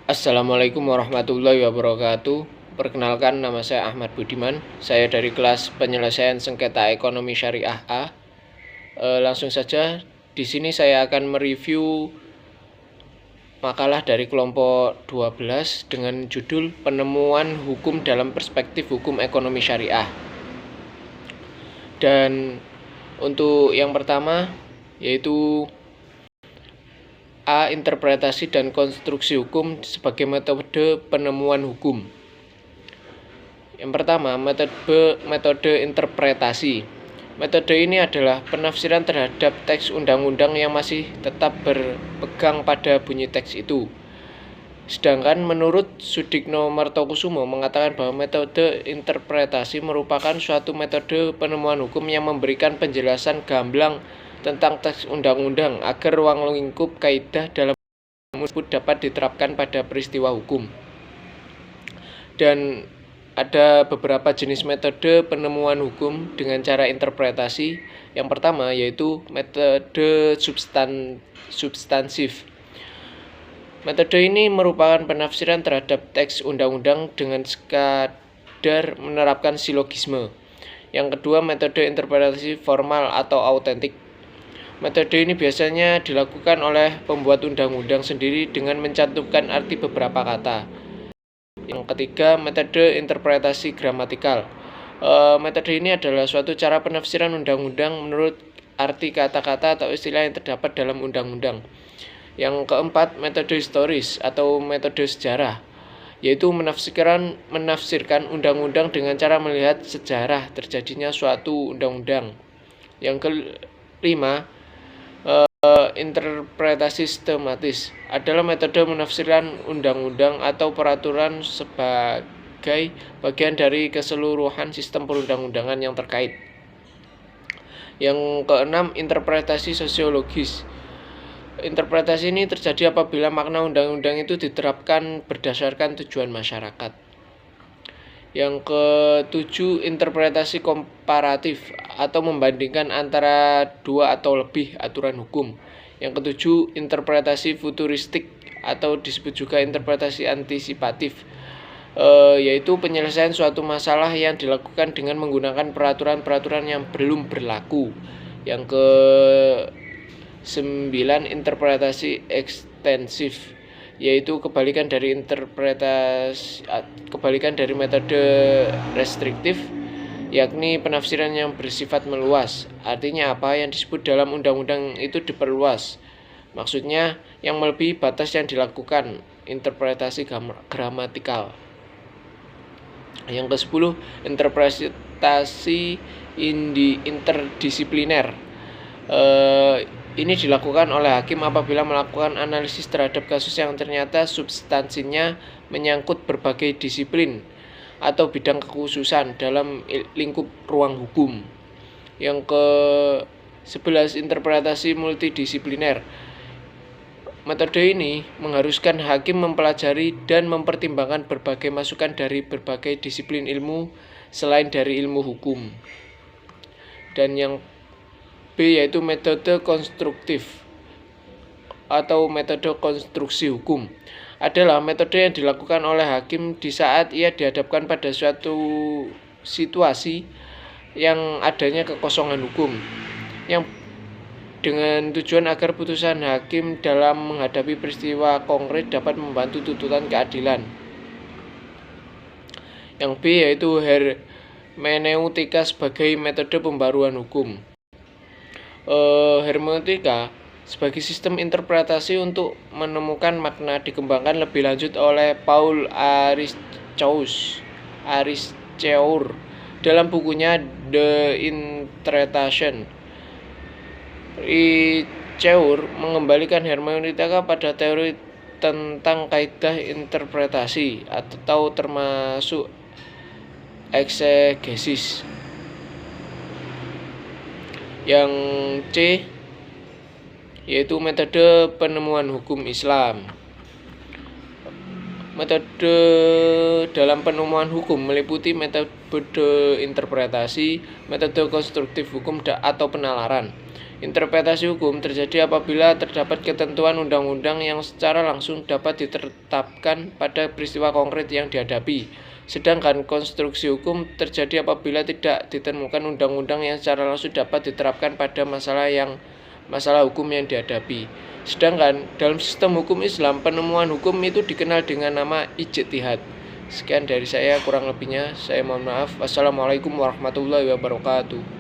Assalamualaikum warahmatullahi wabarakatuh. Perkenalkan, nama saya Ahmad Budiman. Saya dari kelas penyelesaian sengketa ekonomi syariah A. Langsung saja, di sini saya akan mereview makalah dari kelompok 12 dengan judul Penemuan Hukum dalam Perspektif Hukum Ekonomi Syariah. Dan untuk yang pertama yaitu A. Interpretasi dan konstruksi hukum sebagai metode penemuan hukum. Yang pertama, metode interpretasi. Metode ini adalah penafsiran terhadap teks undang-undang yang masih tetap berpegang pada bunyi teks itu. Sedangkan menurut Sudikno Martokusumo mengatakan bahwa metode interpretasi merupakan suatu metode penemuan hukum yang memberikan penjelasan gamblang tentang teks undang-undang agar ruang lingkup kaidah dalam tersebut dapat diterapkan pada peristiwa hukum. Dan ada beberapa jenis metode penemuan hukum dengan cara interpretasi. Yang pertama yaitu metode substansif. Metode ini merupakan penafsiran terhadap teks undang-undang dengan sekadar menerapkan silogisme. Yang kedua, metode interpretasi formal atau autentik. Metode ini biasanya dilakukan oleh pembuat undang-undang sendiri dengan mencantumkan arti beberapa kata. Yang ketiga, metode interpretasi gramatikal. Metode ini adalah suatu cara penafsiran undang-undang menurut arti kata-kata atau istilah yang terdapat dalam undang-undang. Yang keempat, metode historis atau metode sejarah, yaitu menafsirkan undang-undang dengan cara melihat sejarah terjadinya suatu undang-undang. Yang kelima, interpretasi sistematis adalah metode menafsirkan undang-undang atau peraturan sebagai bagian dari keseluruhan sistem perundang-undangan yang terkait. Yang keenam, interpretasi sosiologis. Interpretasi ini terjadi apabila makna undang-undang itu diterapkan berdasarkan tujuan masyarakat. Yang ketujuh, interpretasi komparatif atau membandingkan antara dua atau lebih aturan hukum. Yang ketujuh, interpretasi futuristik atau disebut juga interpretasi antisipatif, yaitu penyelesaian suatu masalah yang dilakukan dengan menggunakan peraturan-peraturan yang belum berlaku. Yang ke-9, interpretasi ekstensif, yaitu kebalikan dari metode restriktif, yakni penafsiran yang bersifat meluas. Artinya apa yang disebut dalam undang-undang itu diperluas. Maksudnya yang melebihi batas yang dilakukan, interpretasi gramatikal. Yang ke-10, interpretasi interdisipliner. Ini dilakukan oleh hakim apabila melakukan analisis terhadap kasus yang ternyata substansinya menyangkut berbagai disiplin atau bidang kekhususan dalam lingkup ruang hukum. Yang ke-11, interpretasi multidisipliner. Metode ini mengharuskan hakim mempelajari dan mempertimbangkan berbagai masukan dari berbagai disiplin ilmu selain dari ilmu hukum. Dan yang B yaitu metode konstruktif atau metode konstruksi hukum, adalah metode yang dilakukan oleh hakim di saat ia dihadapkan pada suatu situasi yang adanya kekosongan hukum, yang dengan tujuan agar putusan hakim dalam menghadapi peristiwa konkret dapat membantu tuntutan keadilan. Yang B yaitu hermeneutika sebagai metode pembaruan hukum. Hermeneutika sebagai sistem interpretasi untuk menemukan makna dikembangkan lebih lanjut oleh Paul Arisceur dalam bukunya The Interpretation. Arisceur mengembalikan hermeneutika pada teori tentang kaidah interpretasi atau termasuk eksegesis. Yang C yaitu metode penemuan hukum Islam. Metode dalam penemuan hukum meliputi metode interpretasi, metode konstruktif hukum atau penalaran. Interpretasi hukum terjadi apabila terdapat ketentuan undang-undang yang secara langsung dapat ditetapkan pada peristiwa konkret yang dihadapi. Sedangkan konstruksi hukum terjadi apabila tidak ditemukan undang-undang yang secara langsung dapat diterapkan pada masalah hukum yang dihadapi. Sedangkan dalam sistem hukum Islam, penemuan hukum itu dikenal dengan nama ijtihad. Sekian dari saya, kurang lebihnya saya mohon maaf. Wassalamualaikum warahmatullahi wabarakatuh.